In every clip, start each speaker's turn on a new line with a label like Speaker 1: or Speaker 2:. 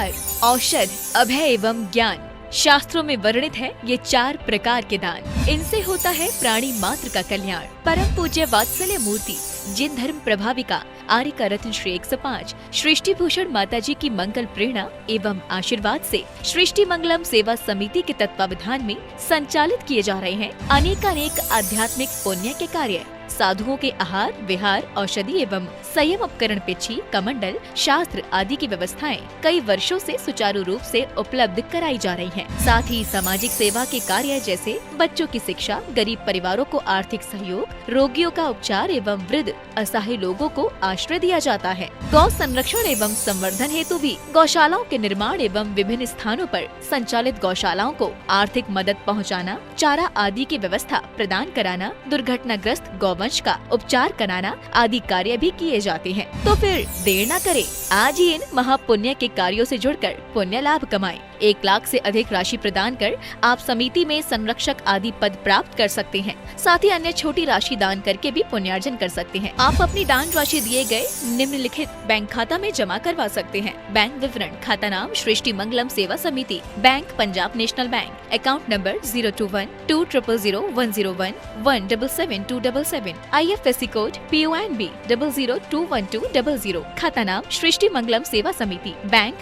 Speaker 1: उपहार, औषध, अभय एवं ज्ञान। शास्त्रों में वर्णित है ये 4 प्रकार के दान। इनसे होता है प्राणी मात्र का कल्याण। परम पूज्य वात्सल्य मूर्ति जिन धर्म प्रभाविका आर्य का रत्न श्री 105 सृष्टि भूषण माता जी की मंगल प्रेरणा एवं आशीर्वाद से सृष्टि मंगलम सेवा समिति के तत्वावधान में संचालित किए जा रहे हैं अनेक आध्यात्मिक पुण्य के कार्य। साधुओं के आहार, विहार, औषधि एवं संयम उपकरण, पिछी, कमंडल, शास्त्र आदि की व्यवस्थाएं कई वर्षों से सुचारू रूप से उपलब्ध कराई जा रही हैं। साथ ही सामाजिक सेवा के कार्य जैसे बच्चों की शिक्षा, गरीब परिवारों को आर्थिक सहयोग, रोगियों का उपचार एवं वृद्ध असहाय लोगों को आश्रय दिया जाता है। गौ संरक्षण एवं संवर्धन हेतु भी गौशालाओं के निर्माण एवं विभिन्न स्थानों पर संचालित गौशालाओं को आर्थिक मदद पहुँचाना, चारा आदि की व्यवस्था प्रदान कराना, दुर्घटनाग्रस्त गौवंश का उपचार कराना आदि कार्य भी किए जाते हैं। तो फिर देर न करें, आज ही इन महापुण्य के कार्यों से जुड़कर पुण्य लाभ कमाएं। 1 लाख से अधिक राशि प्रदान कर आप समिति में संरक्षक आदि पद प्राप्त कर सकते हैं। साथ ही अन्य छोटी राशि दान करके भी पुण्यार्जन कर सकते हैं। आप अपनी दान राशि दिए गए निम्नलिखित बैंक खाता में जमा करवा सकते हैं। बैंक विवरण: खाता नाम Srishti Mangalam Seva Samiti, bank Punjab national bank, account number 021-2000101777277, IFSC code PONB 0021200। खाता नाम Srishti Mangalam Seva Samiti,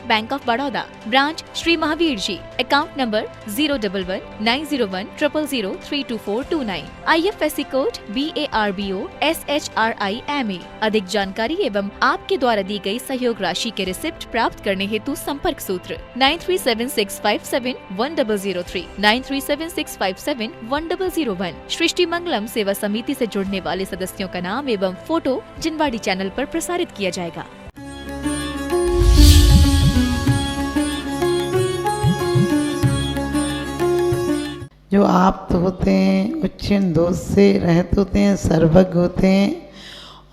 Speaker 1: bank of Baroda, branch Shri Mahavir ji, account number 011901000032429, IFSC code BARBO SHRIMA। अधिक जानकारी एवं आपके द्वारा दी गई सहयोग राशि के रिसिप्ट प्राप्त करने हेतु संपर्क सूत्र 9376571003, 9376571001। सृष्टि मंगलम सेवा समिति से जुड़ने वाले सदस्यों का नाम एवं फोटो जिनवाड़ी चैनल पर प्रसारित किया जाएगा।
Speaker 2: जो आप्त होते हैं, उच्छिन्न दोष से रहित होते हैं, सर्वज्ञ होते हैं।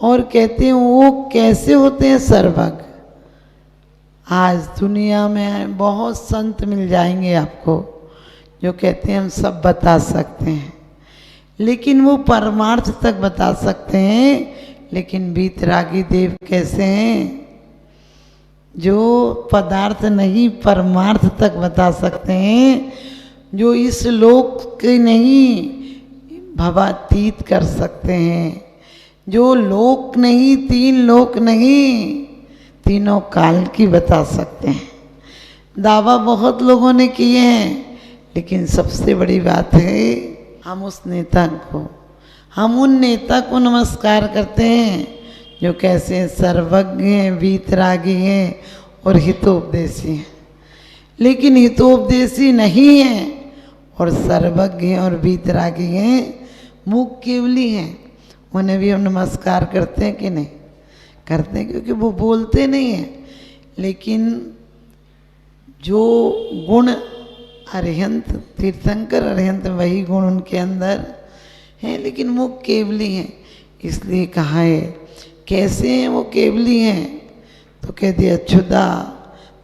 Speaker 2: और कहते हैं वो कैसे होते हैं सर्वज्ञ। आज दुनिया में बहुत संत मिल जाएंगे आपको जो कहते हैं हम सब बता सकते हैं, लेकिन वो परमार्थ तक बता सकते हैं। लेकिन वीतरागी देव कैसे हैं जो पदार्थ नहीं परमार्थ तक बता सकते हैं, जो इस लोक के नहीं भवातीत कर सकते हैं, जो लोक नहीं, 3 लोक नहीं, तीनों काल की बता सकते हैं। दावा बहुत लोगों ने किए हैं, लेकिन सबसे बड़ी बात है हम उन नेता को नमस्कार करते हैं जो कैसे सर्वज्ञ हैं, वीतरागी हैं और हितोपदेशी हैं। लेकिन हितोपदेशी नहीं हैं और सर्वज्ञ हैं और वीतरागी हैं, मुख केवली हैं, उन्हें भी हम नमस्कार करते हैं कि नहीं करते हैं? क्योंकि वो बोलते नहीं हैं, लेकिन जो गुण अरिहंत तीर्थंकर अरिहंत वही गुण उनके अंदर हैं, लेकिन मुख केवली हैं। इसलिए कहा है कैसे हैं वो केवली हैं, तो कह दिया क्षुधा,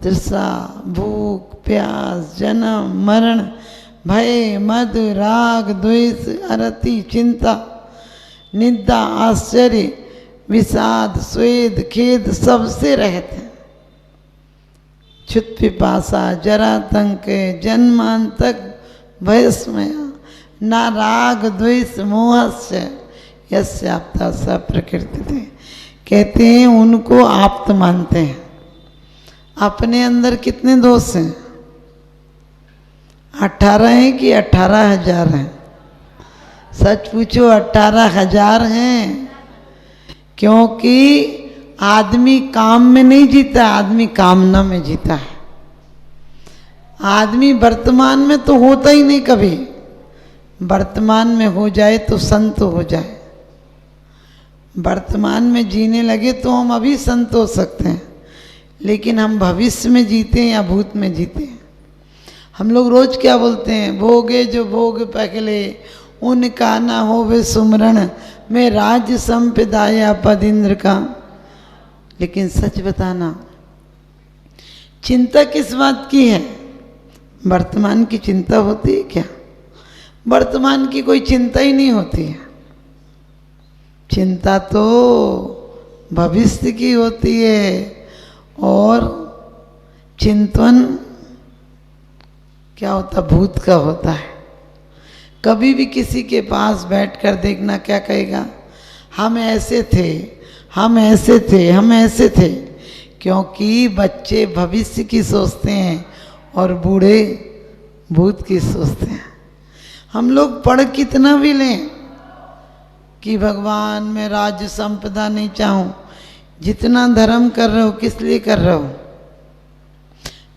Speaker 2: तृषा, भूख, प्यास, जन्म, मरण, भय, मद, राग, द्वेष, अरति, चिंता, निंदा, आश्चर्य, विषाद, स्वेद, खेद सबसे रहते हैं। क्षुत पिपासा, जरातंक, जन्मांतक, भयस्मय, ना राग द्वेष मोहस्य यस्य आप्ता स प्रकृति थे। कहते हैं उनको आप्त मानते हैं। अपने अंदर कितने दोष हैं? 18 हैं कि 18,000 हैं? सच पूछो, 18,000 हैं। क्योंकि आदमी काम में नहीं जीता, आदमी कामना में जीता है। आदमी वर्तमान में तो होता ही नहीं कभी। वर्तमान में हो जाए तो संत हो जाए। वर्तमान में जीने लगे तो हम अभी संत हो सकते हैं, लेकिन हम भविष्य में जीते हैं या भूत में जीते हैं। हम लोग रोज क्या बोलते हैं? भोगे जो भोग पहले उनका ना होवे सुमरण, में राज्य संपदाया पद इंद्र का। लेकिन सच बताना, चिंता किस बात की है? वर्तमान की चिंता होती है क्या? वर्तमान की कोई चिंता ही नहीं होती है। चिंता तो भविष्य की होती है। और चिंतन क्या होता, भूत का होता है। कभी भी किसी के पास बैठकर देखना, क्या कहेगा, हम ऐसे थे, हम ऐसे थे, हम ऐसे थे। क्योंकि बच्चे भविष्य की सोचते हैं और बूढ़े भूत की सोचते हैं। हम लोग पढ़ कितना भी लें कि भगवान मैं राज्य संपदा नहीं चाहूँ, जितना धर्म कर रहे हो किस लिए कर रहे हो?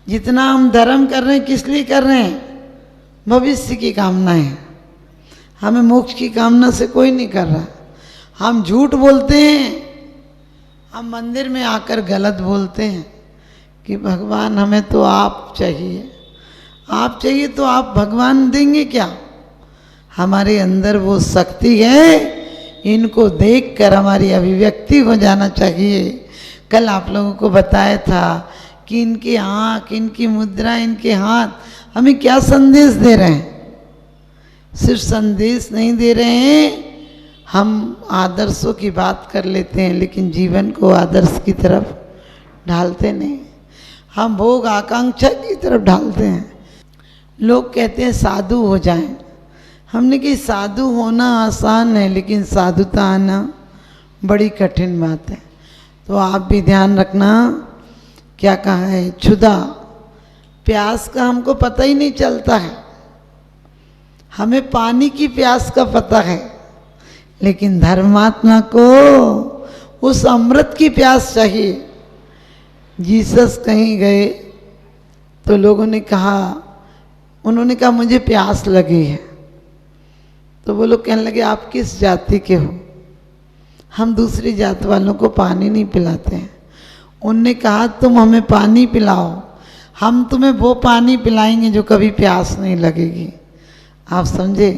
Speaker 2: जितना हम धर्म कर रहे हैं किस लिए कर रहे हैं? भविष्य की कामना है। हमें मोक्ष की कामना से कोई नहीं कर रहा। हम झूठ बोलते हैं, हम मंदिर में आकर गलत बोलते हैं कि भगवान हमें तो आप चाहिए। आप चाहिए तो आप भगवान देंगे क्या? हमारे अंदर वो शक्ति है, इनको देखकर हमारी अभिव्यक्ति हो जाना चाहिए। कल आप लोगों को बताया था कि इनकी आँख, इनकी मुद्रा, इनके हाथ हमें क्या संदेश दे रहे हैं। सिर्फ संदेश नहीं दे रहे हैं, हम आदर्शों की बात कर लेते हैं लेकिन जीवन को आदर्श की तरफ ढालते नहीं। हम भोग आकांक्षा की तरफ ढालते हैं। लोग कहते हैं साधु हो जाएं। हमने कहा साधु होना आसान है लेकिन साधुता आना बड़ी कठिन बात है। तो आप भी ध्यान रखना, क्या कहा है, क्षुधा प्यास का हमको पता ही नहीं चलता है। हमें पानी की प्यास का पता है लेकिन धर्मात्मा को उस अमृत की प्यास चाहिए। जीसस कहीं गए तो लोगों ने कहा, उन्होंने कहा मुझे प्यास लगी है। तो वो लोग कहने लगे आप किस जाति के हो? हम दूसरी जात वालों को पानी नहीं पिलाते हैं। उनने कहा तुम हमें पानी पिलाओ, हम तुम्हें वो पानी पिलाएंगे जो कभी प्यास नहीं लगेगी। आप समझे?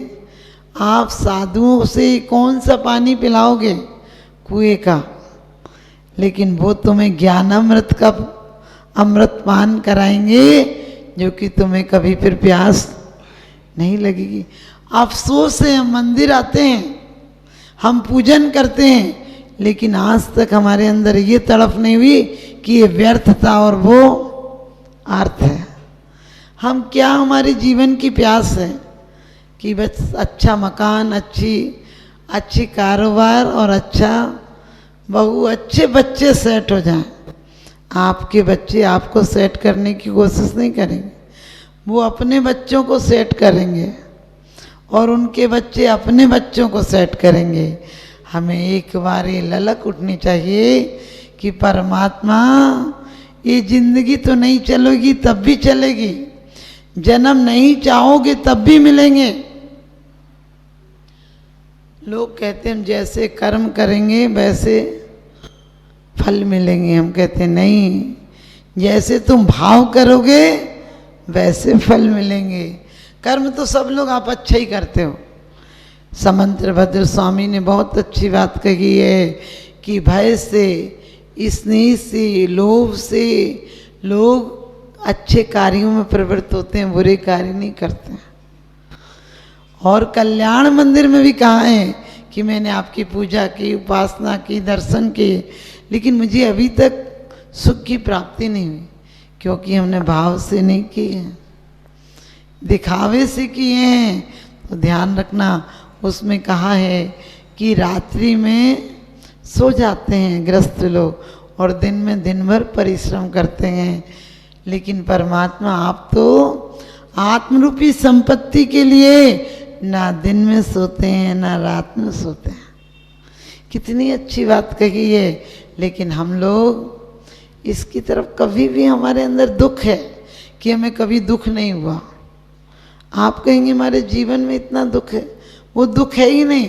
Speaker 2: आप साधुओं से कौन सा पानी पिलाओगे? कुएं का। लेकिन वो तुम्हें ज्ञानामृत का अमृत पान कराएंगे जो कि तुम्हें कभी फिर प्यास नहीं लगेगी। अफसोस है, हम मंदिर आते हैं, हम पूजन करते हैं लेकिन आज तक हमारे अंदर ये तड़प नहीं हुई कि ये व्यर्थ था और वो अर्थ है। हम क्या, हमारे जीवन की प्यास है कि बस अच्छा मकान, अच्छी कारोबार और अच्छा बहू, अच्छे बच्चे सेट हो जाएं। आपके बच्चे आपको सेट करने की कोशिश नहीं करेंगे, वो अपने बच्चों को सेट करेंगे और उनके बच्चे अपने बच्चों को सेट करेंगे। हमें एक बार ये ललक उठनी चाहिए कि परमात्मा, ये जिंदगी तो नहीं चलेगी तब भी चलेगी, जन्म नहीं चाहोगे तब भी मिलेंगे। लोग कहते हैं जैसे कर्म करेंगे वैसे फल मिलेंगे। हम कहते हैं नहीं, जैसे तुम भाव करोगे वैसे फल मिलेंगे। कर्म तो सब लोग आप अच्छा ही करते हो। समंत्र भद्र स्वामी ने बहुत अच्छी बात कही है कि भय से, स्नेह से, लोभ से लोग अच्छे कार्यों में प्रवृत्त होते हैं, बुरे कार्य नहीं करते हैं। और कल्याण मंदिर में भी कहा है कि मैंने आपकी पूजा की, उपासना की, दर्शन किए, लेकिन मुझे अभी तक सुख की प्राप्ति नहीं हुई क्योंकि हमने भाव से नहीं किए, दिखावे से किए हैं। तो ध्यान रखना, उसमें कहा है कि रात्रि में सो जाते हैं ग्रस्त लोग और दिन में दिन भर परिश्रम करते हैं, लेकिन परमात्मा आप तो आत्मरूपी संपत्ति के लिए ना दिन में सोते हैं ना रात में सोते हैं। कितनी अच्छी बात कही है। लेकिन हम लोग इसकी तरफ, कभी भी हमारे अंदर दुख है कि हमें कभी दुख नहीं हुआ। आप कहेंगे हमारे जीवन में इतना दुख है, वो दुख है ही नहीं।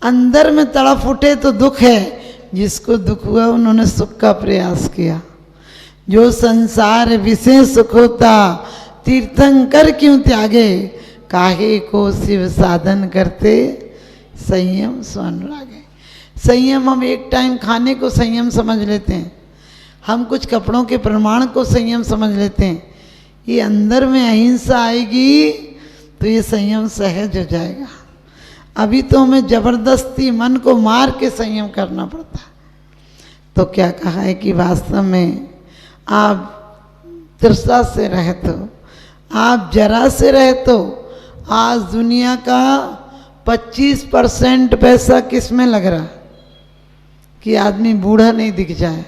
Speaker 2: अंदर में तड़प उठे तो दुख है, जिसको दुख हुआ उन्होंने सुख का प्रयास किया। जो संसार विषय सुख होता, तीर्थंकर क्यों त्यागे, काहे को शिव साधन करते, संयम स्वर्ण रागे। संयम, हम एक टाइम खाने को संयम समझ लेते हैं, हम कुछ कपड़ों के प्रमाण को संयम समझ लेते हैं। ये अंदर में अहिंसा आएगी तो ये संयम सहज हो जाएगा। अभी तो हमें जबरदस्ती मन को मार के संयम करना पड़ता है। तो क्या कहा है कि वास्तव में आप तृषा से रहित हो, आप जरा से रहित हो। आज दुनिया का 25% पैसा किस में लग रहा कि आदमी बूढ़ा नहीं दिख जाए।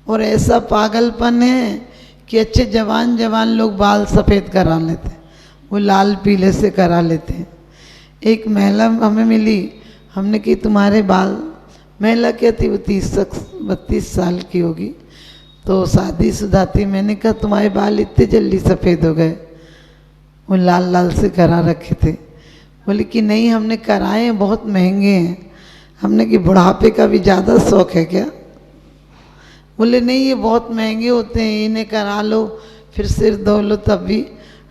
Speaker 2: और ऐसा पागलपन है कि अच्छे जवान जवान लोग बाल सफ़ेद करा लेते, वो लाल पीले से करा लेते हैं। एक महिला हमें मिली, हमने कि तुम्हारे बाल, महिला क्या थी वो 32 साल की होगी, तो शादीशुदा थी। मैंने कहा तुम्हारे बाल इतने जल्दी सफ़ेद हो गए? वो लाल लाल से करा रखे थे। बोले कि नहीं हमने कराए हैं, बहुत महंगे हैं। हमने कि बुढ़ापे का भी ज़्यादा शौक है क्या? बोले नहीं ये बहुत महंगे होते हैं, इन्हें करा लो फिर सिर धो लो तब भी।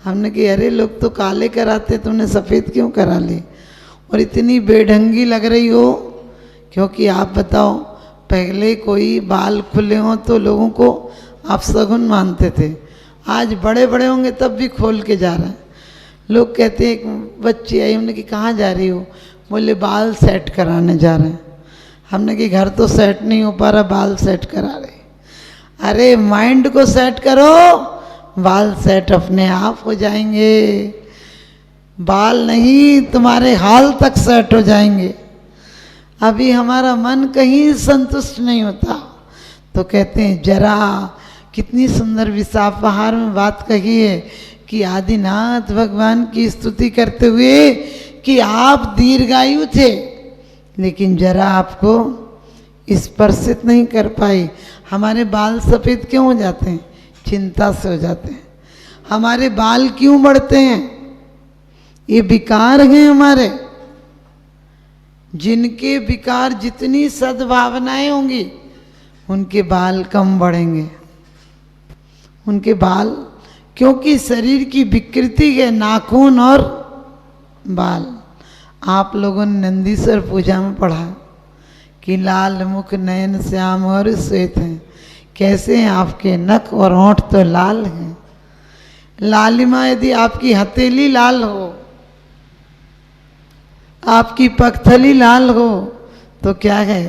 Speaker 2: हमने कि अरे लोग तो काले कराते, तुमने सफ़ेद क्यों करा ली? और इतनी बेढंगी लग रही हो, क्योंकि आप बताओ पहले कोई बाल खुले हों तो लोगों को आप शगुन मानते थे, आज बड़े बड़े होंगे तब भी खोल के जा रहे हैं। लोग कहते हैं, एक बच्ची आई, हमने कि कहाँ जा रही हो? बोले बाल सेट कराने जा रहे हैं। हमने कि घर तो सेट नहीं हो पा रहा, बाल सेट करा रहे। अरे माइंड को सेट करो, बाल सेट अपने आप हो जाएंगे। बाल नहीं, तुम्हारे हाल तक सेट हो जाएंगे। अभी हमारा मन कहीं संतुष्ट नहीं होता तो कहते हैं जरा, कितनी सुंदर विसापहार में बात कही है कि आदिनाथ भगवान की स्तुति करते हुए कि आप दीर्घायु थे, लेकिन जरा आपको स्पर्शित नहीं कर पाई। हमारे बाल सफ़ेद क्यों हो जाते हैं? चिंता से हो जाते हैं। हमारे बाल क्यों बढ़ते हैं? ये विकार हैं हमारे। जिनके विकार, जितनी सद्भावनाएं होंगी उनके बाल कम बढ़ेंगे। उनके बाल, क्योंकि शरीर की विकृति है नाखून और बाल। आप लोगों ने नंदीश्वर पूजा में पढ़ा कि लाल मुख नयन श्याम और श्वेत हैं। कैसे हैं आपके नख और होंठ तो लाल हैं। लालिमा यदि आपकी हथेली लाल हो, आपकी पगथली लाल हो तो क्या है?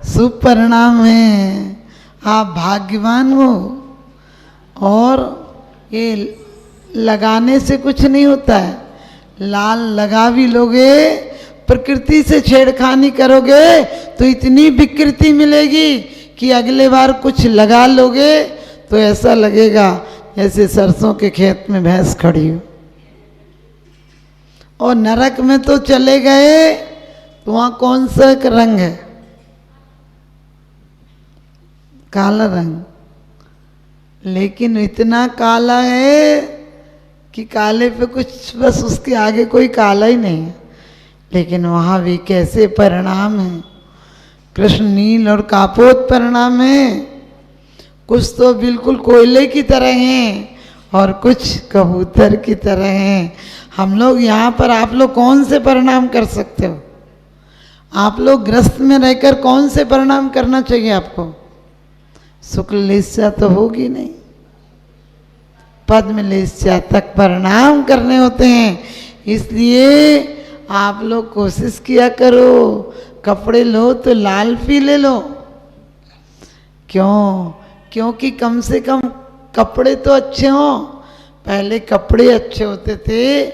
Speaker 2: शुभ परिणाम है, आप भाग्यवान हो। और ये लगाने से कुछ नहीं होता है। लाल लगा भी लोगे, प्रकृति से छेड़खानी करोगे तो इतनी विकृति मिलेगी कि अगले बार कुछ लगा लोगे तो ऐसा लगेगा जैसे सरसों के खेत में भैंस खड़ी हो। और नरक में तो चले गए तो वहाँ कौन सा रंग है? काला रंग। लेकिन इतना काला है कि काले पे कुछ, बस उसके आगे कोई काला ही नहीं है। लेकिन वहाँ भी कैसे परिणाम है? कृष्ण नील और कापोत परिणाम है। कुछ तो बिल्कुल कोयले की तरह हैं और कुछ कबूतर की तरह हैं। हम लोग यहाँ पर, आप लोग कौन से परिणाम कर सकते हो? आप लोग ग्रस्त में रहकर कौन से परिणाम करना चाहिए आपको? शुक्ल लेस्या तो होगी नहीं, पद्म लेस्या तक परिणाम करने होते हैं। इसलिए आप लोग कोशिश किया करो, कपड़े लो तो लाल पीले लो। क्यों? क्योंकि कम से कम कपड़े तो अच्छे हों। पहले कपड़े अच्छे होते थे,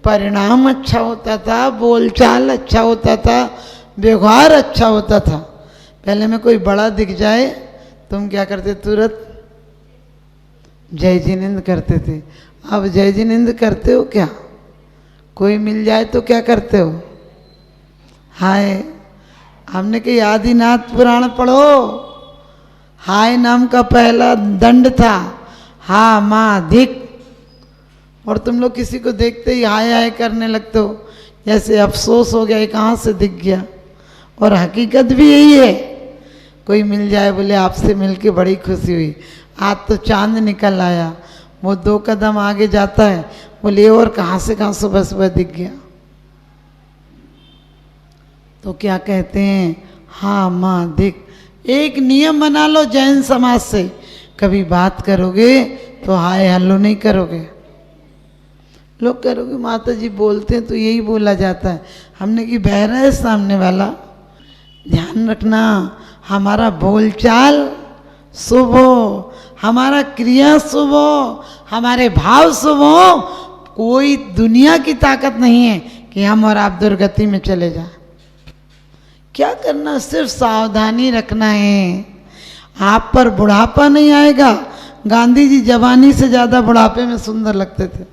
Speaker 2: परिणाम अच्छा होता था, बोलचाल अच्छा होता था, व्यवहार अच्छा होता था। पहले में कोई बड़ा दिख जाए तुम क्या करते? तुरंत जय जिनेंद्र करते थे। अब जय जिनेंद्र करते हो क्या? कोई मिल जाए तो क्या करते हो? हाय। हमने कही आदिनाथ पुराण पढ़ो। हाय नाम का पहला दंड था, हा माँ धिक। और तुम लोग किसी को देखते ही हाय हाय करने लगते हो, जैसे अफसोस हो गया ये कहाँ से दिख गया। और हकीकत भी यही है। कोई मिल जाए बोले आपसे मिलके बड़ी खुशी हुई, आज तो चांद निकल आया, वो 2 कदम आगे जाता है, बोले और कहाँ से कहाँ सुबह सुबह दिख गया। तो क्या कहते हैं? हाँ माँ दिख। एक नियम बना लो जैन समाज से, कभी बात करोगे तो हाय हल्लो नहीं करोगे। लोग करोगे माता जी बोलते हैं तो यही बोला जाता है। हमने कि बहरा है सामने वाला, ध्यान रखना हमारा बोलचाल शुभ हो, हमारा क्रिया शुभ हो, हमारे भाव शुभ हो, कोई दुनिया की ताकत नहीं है कि हम और आप दुर्गति में चले जाएं। क्या करना, सिर्फ सावधानी रखना है। आप पर बुढ़ापा नहीं आएगा। गांधी जी जवानी से ज़्यादा बुढ़ापे में सुंदर लगते थे।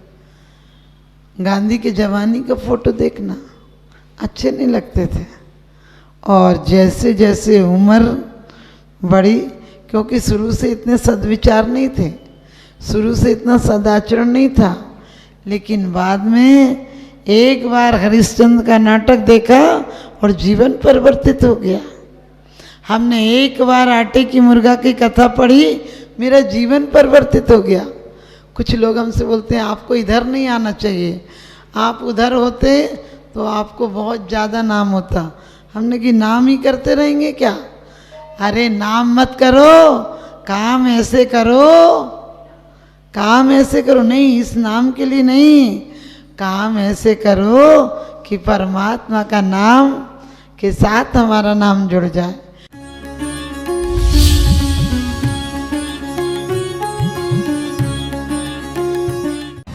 Speaker 2: गांधी के जवानी का फोटो देखना, अच्छे नहीं लगते थे। और जैसे जैसे उम्र बढ़ी, क्योंकि शुरू से इतने सद्विचार नहीं थे, शुरू से इतना सदाचरण नहीं था, लेकिन बाद में एक बार हरिश्चंद्र का नाटक देखा और जीवन परिवर्तित हो गया। हमने एक बार आटे की मुर्गा की कथा पढ़ी, मेरा जीवन परिवर्तित हो गया। कुछ लोग हमसे बोलते हैं आपको इधर नहीं आना चाहिए, आप उधर होते तो आपको बहुत ज़्यादा नाम होता। हमने कि नाम ही करते रहेंगे क्या? अरे नाम मत करो, काम ऐसे करो, काम ऐसे करो। नहीं, इस नाम के लिए नहीं, काम ऐसे करो कि परमात्मा का नाम के साथ हमारा नाम जुड़ जाए।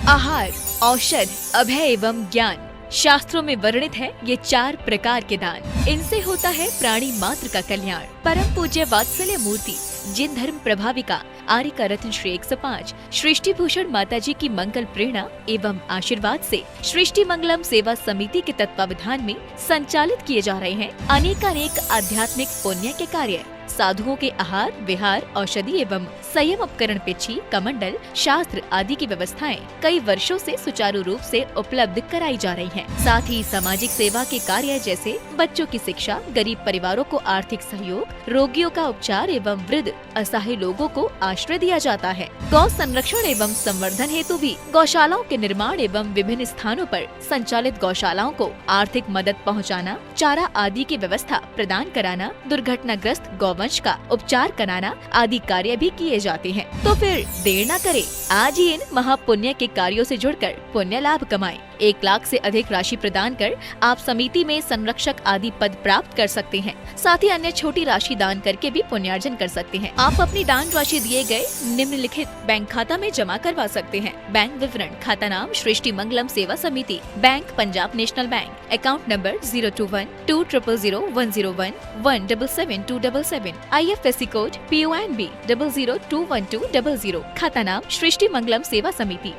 Speaker 1: आहार, औषध, अभय एवं ज्ञान शास्त्रों में वर्णित है ये 4 प्रकार के दान। इनसे होता है प्राणी मात्र का कल्याण। परम पूज्य वात्सल्य मूर्ति जिन धर्म प्रभाविका आर्यका रत्न श्री 105 सृष्टि भूषण माता जी की मंगल प्रेरणा एवं आशीर्वाद से सृष्टि मंगलम सेवा समिति के तत्वावधान में संचालित किए जा रहे हैं अनेकानेक आध्यात्मिक पुण्य के कार्य। साधुओं के आहार, विहार, औषधि एवं संयम उपकरण, पिछी, कमंडल, शास्त्र आदि की व्यवस्थाएं कई वर्षों से सुचारू रूप से उपलब्ध कराई जा रही हैं। साथ ही सामाजिक सेवा के कार्य जैसे बच्चों की शिक्षा, गरीब परिवारों को आर्थिक सहयोग, रोगियों का उपचार एवं वृद्ध असहाय लोगों को आश्रय दिया जाता है। गौ संरक्षण एवं संवर्धन हेतु भी गौशालाओं के निर्माण एवं विभिन्न स्थानों पर संचालित गौशालाओं को आर्थिक मदद पहुँचाना, चारा आदि की व्यवस्था प्रदान कराना, दुर्घटनाग्रस्त गौवंश का उपचार कराना आदि कार्य भी किए जाते हैं। तो फिर देर न करें, आज ही इन महापुण्य के कार्यों से जुड़कर पुण्य लाभ कमाएं। 1 लाख से अधिक राशि प्रदान कर आप समिति में संरक्षक आदि पद प्राप्त कर सकते हैं। साथ ही अन्य छोटी राशि दान करके भी पुण्यार्जन कर सकते हैं। आप अपनी दान राशि दिए गए निम्नलिखित बैंक खाता में जमा करवा सकते हैं। बैंक विवरण: खाता नाम Srishti Mangalam Seva Samiti, bank Punjab national bank, account number 021200101777277, IFSC code PONB 0021200, खाता नाम Srishti Mangalam Seva Samiti,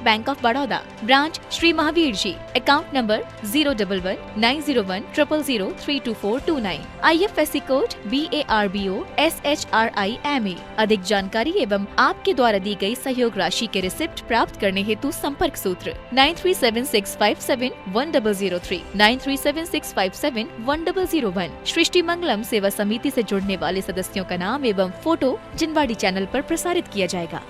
Speaker 1: bank of Baroda, branch Shri Mahavir ji, account number 011901000032429, IFSC code BARBO SHRIMA। अधिक जानकारी एवं आपके द्वारा दी गई सहयोग राशि के रिसिप्ट प्राप्त करने हेतु संपर्क सूत्र 9376571003, 9376571001। सृष्टि मंगलम सेवा समिति से जुड़ने वाले सदस्यों का नाम एवं फोटो जिनवाड़ी चैनल पर प्रसारित किया जाएगा।